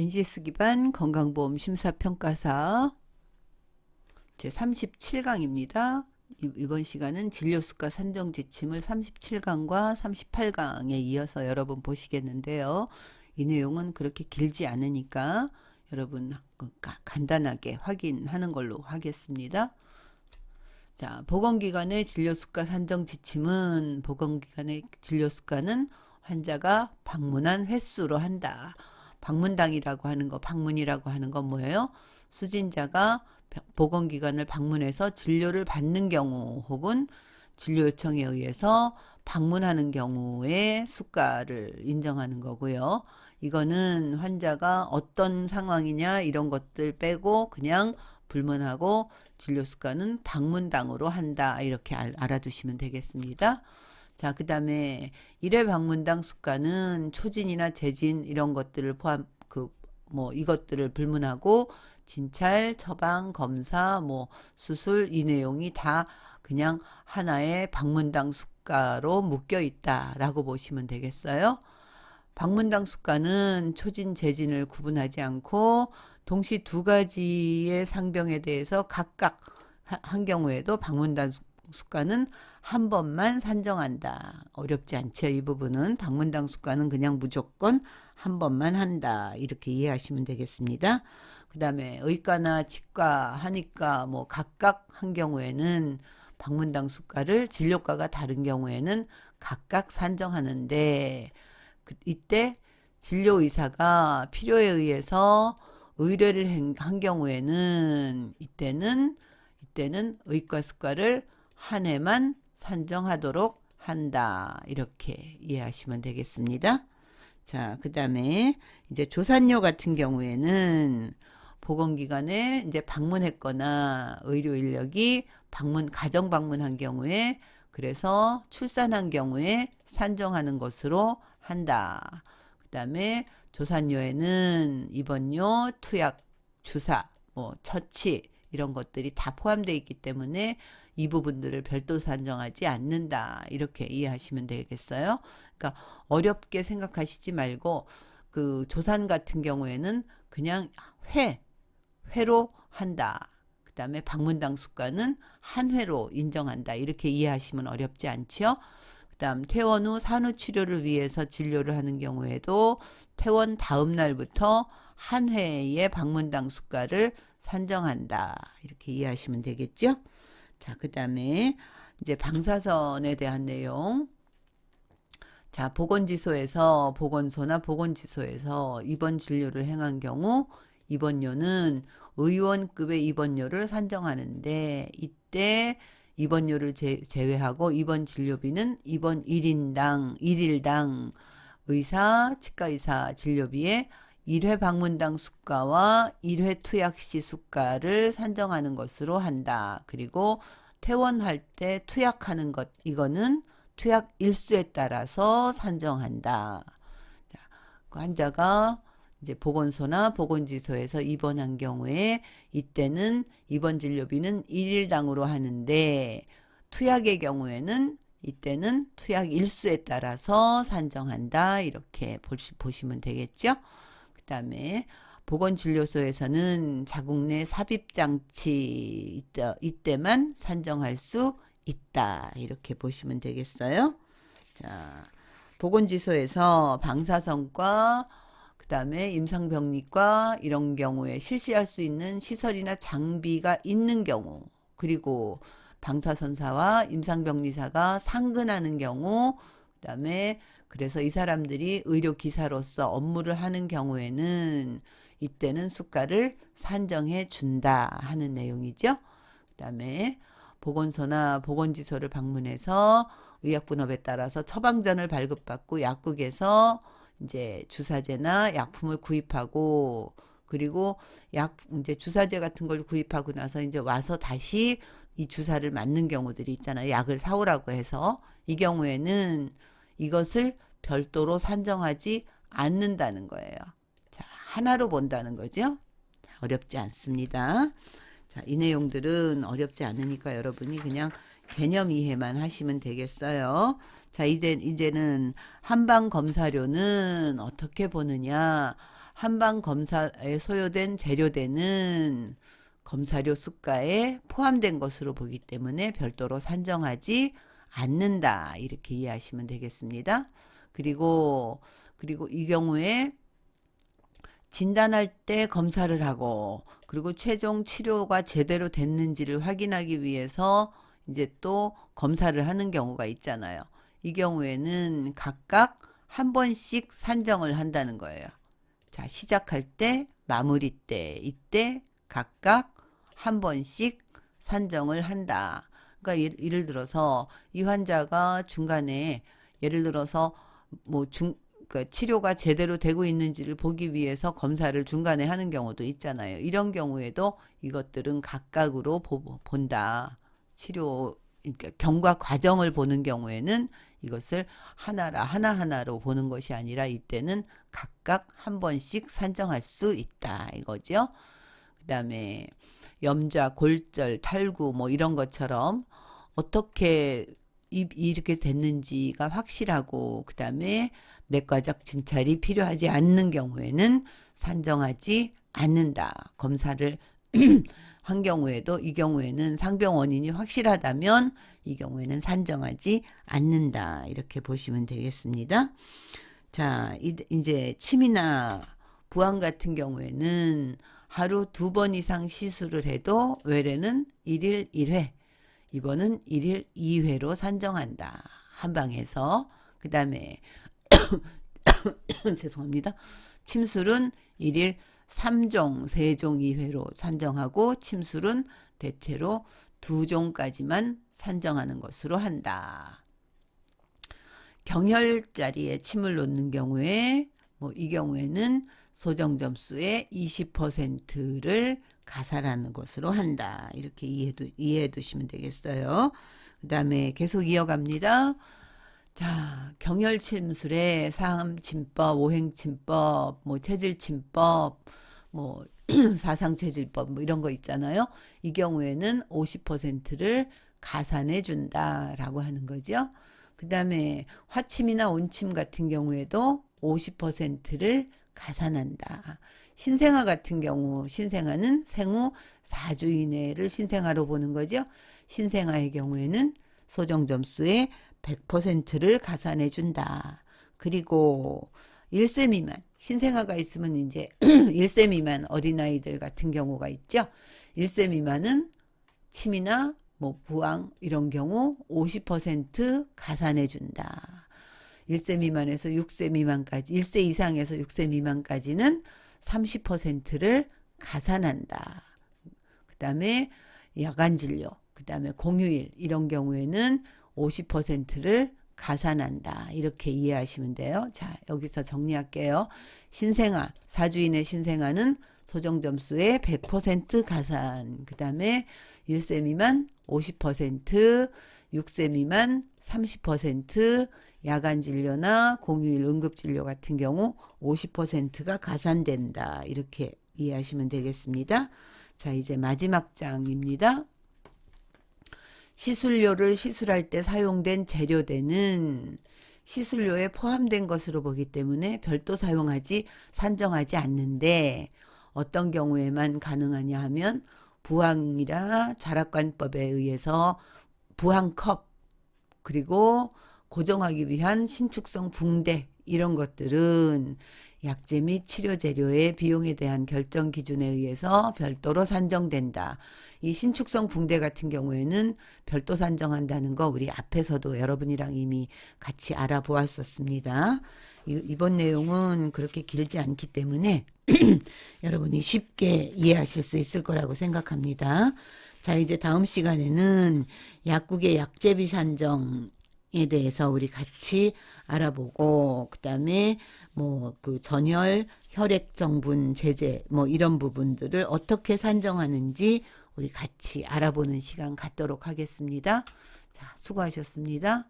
NGS 기반 건강보험 심사평가사 제37강입니다. 이번 시간은 진료수가 산정 지침을 37강과 38강에 이어서 여러분 보시겠는데요. 이 내용은 그렇게 길지 않으니까 여러분 간단하게 확인하는 걸로 하겠습니다. 자, 보건기관의 진료수가 산정 지침은 보건기관의 진료수가는 환자가 방문한 횟수로 한다. 방문당이라고 하는 거, 방문이라고 하는 건 뭐예요? 수진자가 보건기관을 방문해서 진료를 받는 경우 혹은 진료 요청에 의해서 방문하는 경우의 수가를 인정하는 거고요. 이거는 환자가 어떤 상황이냐 이런 것들 빼고 그냥 불문하고 진료 수가는 방문당으로 한다. 이렇게 알아두시면 되겠습니다. 자, 그 다음에 1회 방문당 수가는 초진이나 재진 이런 것들을 포함, 이것들을 불문하고 진찰, 처방, 검사, 수술 이 내용이 다 그냥 하나의 방문당 수가로 묶여 있다라고 보시면 되겠어요. 방문당 수가는 초진, 재진을 구분하지 않고 동시 두 가지의 상병에 대해서 각각 한 경우에도 방문당 수가는 한 번만 산정한다. 어렵지 않죠. 이 부분은 방문당 수가는 그냥 무조건 한 번만 한다. 이렇게 이해하시면 되겠습니다. 그 다음에 의과나 치과, 한의과 각각 한 경우에는 방문당 수가를 진료과가 다른 경우에는 각각 산정하는데 이때 진료의사가 필요에 의해서 의뢰를 한 경우에는 이때는 의과 수가를 한 해만 산정하도록 한다. 이렇게 이해하시면 되겠습니다. 자, 그 다음에 이제 조산료 같은 경우에는 보건기관에 이제 방문했거나 의료 인력이 가정 방문한 경우에 그래서 출산한 경우에 산정하는 것으로 한다. 그 다음에 조산료에는 입원료, 투약, 주사, 처치 이런 것들이 다 포함되어 있기 때문에 이 부분들을 별도 산정하지 않는다. 이렇게 이해하시면 되겠어요. 그러니까 어렵게 생각하시지 말고 그 조산 같은 경우에는 그냥 회로 한다. 그 다음에 방문당 수가는 한 회로 인정한다. 이렇게 이해하시면 어렵지 않지요. 그 다음 퇴원 후 산후치료를 위해서 진료를 하는 경우에도 퇴원 다음 날부터 한 회의 방문당 수가를 산정한다. 이렇게 이해하시면 되겠죠. 자, 그 다음에 이제 방사선에 대한 내용. 자, 보건소나 보건지소에서 입원 진료를 행한 경우 입원료는 의원급의 입원료를 산정하는데 이때 입원료를 제외하고 입원 진료비는 입원 1일당 의사, 치과의사 진료비에 1회 방문당 수가와 1회 투약 시 수가를 산정하는 것으로 한다. 그리고 퇴원할 때 투약하는 것, 이거는 투약 일수에 따라서 산정한다. 자, 그 환자가 이제 보건소나 보건지소에서 입원한 경우에 이때는 입원 진료비는 1일당으로 하는데 투약의 경우에는 이때는 투약 일수에 따라서 산정한다. 이렇게 보시면 되겠죠. 그 다음에 보건진료소에서는 자국 내 삽입장치 이때만 산정할 수 있다. 이렇게 보시면 되겠어요. 자, 보건지소에서 방사선과 그 다음에 임상병리과 이런 경우에 실시할 수 있는 시설이나 장비가 있는 경우 그리고 방사선사와 임상병리사가 상근하는 경우 그 다음에 그래서 이 사람들이 의료기사로서 업무를 하는 경우에는 이때는 수가를 산정해 준다 하는 내용이죠. 그 다음에 보건소나 보건지소를 방문해서 의약분업에 따라서 처방전을 발급받고 약국에서 이제 주사제나 약품을 구입하고 그리고 이제 주사제 같은 걸 구입하고 나서 이제 와서 다시 이 주사를 맞는 경우들이 있잖아요. 약을 사오라고 해서 이 경우에는 이것을 별도로 산정하지 않는다는 거예요. 자, 하나로 본다는 거죠. 자, 어렵지 않습니다. 자, 이 내용들은 어렵지 않으니까 여러분이 그냥 개념 이해만 하시면 되겠어요. 자, 이제는 한방 검사료는 어떻게 보느냐. 한방 검사에 소요된 재료대는 검사료 수가에 포함된 것으로 보기 때문에 별도로 산정하지 않는다. 이렇게 이해하시면 되겠습니다. 그리고 이 경우에 진단할 때 검사를 하고 그리고 최종 치료가 제대로 됐는지를 확인하기 위해서 이제 또 검사를 하는 경우가 있잖아요. 이 경우에는 각각 한 번씩 산정을 한다는 거예요. 자, 시작할 때, 마무리 때, 이때 각각 한 번씩 산정을 한다. 그러니까 예를 들어서 이 환자가 중간에 예를 들어서 뭐 그러니까 치료가 제대로 되고 있는지를 보기 위해서 검사를 중간에 하는 경우도 있잖아요. 이런 경우에도 이것들은 각각으로 본다. 치료 그러니까 경과 과정을 보는 경우에는 이것을 하나하나로 보는 것이 아니라 이때는 각각 한 번씩 산정할 수 있다 이거죠. 그 다음에 염좌, 골절, 탈구 뭐 이런 것처럼 어떻게 이렇게 됐는지가 확실하고 그 다음에 내과적 진찰이 필요하지 않는 경우에는 산정하지 않는다. 검사를 한 경우에도 이 경우에는 상병 원인이 확실하다면 이 경우에는 산정하지 않는다. 이렇게 보시면 되겠습니다. 자, 이제 침이나 부항 같은 경우에는 하루 2번 이상 시술을 해도 외래는 1일 1회, 입원은 1일 2회로 산정한다. 한방에서. 그 다음에 죄송합니다. 침술은 1일 3종, 3종 2회로 산정하고 침술은 대체로 2종까지만 산정하는 것으로 한다. 경혈자리에 침을 놓는 경우에 이 경우에는 소정점수의 20%를 가산하는 것으로 한다. 이렇게 이해해 두시면 되겠어요. 그 다음에 계속 이어갑니다. 자, 경혈침술에 상암침법, 오행침법, 체질침법, 사상체질법 이런 거 있잖아요. 이 경우에는 50%를 가산해 준다라고 하는 거죠. 그 다음에 화침이나 온침 같은 경우에도 50%를 가산한다. 신생아 같은 경우, 신생아는 생후 4주 이내를 신생아로 보는 거죠. 신생아의 경우에는 소정점수의 100%를 가산해 준다. 그리고 1세 미만, 신생아가 있으면 이제 1세 미만 어린아이들 같은 경우가 있죠. 1세 미만은 침이나 부항 이런 경우 50% 가산해 준다. 1세 미만에서 6세 미만까지, 1세 이상에서 6세 미만까지는 30%를 가산한다. 그 다음에 야간진료, 그 다음에 공휴일 이런 경우에는 50%를 가산한다. 이렇게 이해하시면 돼요. 자, 여기서 정리할게요. 신생아, 4주 이내 신생아는 소정점수의 100% 가산, 그 다음에 1세 미만 50%, 6세 미만 30%, 야간진료나 공휴일 응급진료 같은 경우 50%가 가산된다. 이렇게 이해하시면 되겠습니다. 자, 이제 마지막 장입니다. 시술료를 시술할 때 사용된 재료대는 시술료에 포함된 것으로 보기 때문에 별도 산정하지 않는데 어떤 경우에만 가능하냐 하면 부항이라 자락관법에 의해서 부항컵 그리고 고정하기 위한 신축성 붕대 이런 것들은 약제 및 치료 재료의 비용에 대한 결정 기준에 의해서 별도로 산정된다. 이 신축성 붕대 같은 경우에는 별도 산정한다는 거 우리 앞에서도 여러분이랑 이미 같이 알아보았었습니다. 이번 내용은 그렇게 길지 않기 때문에 여러분이 쉽게 이해하실 수 있을 거라고 생각합니다. 자, 이제 다음 시간에는 약국의 약제비 산정에 대해서 우리 같이 알아보고 그 다음에 그 전혈, 혈액 성분 제제 이런 부분들을 어떻게 산정하는지 우리 같이 알아보는 시간 갖도록 하겠습니다. 자, 수고하셨습니다.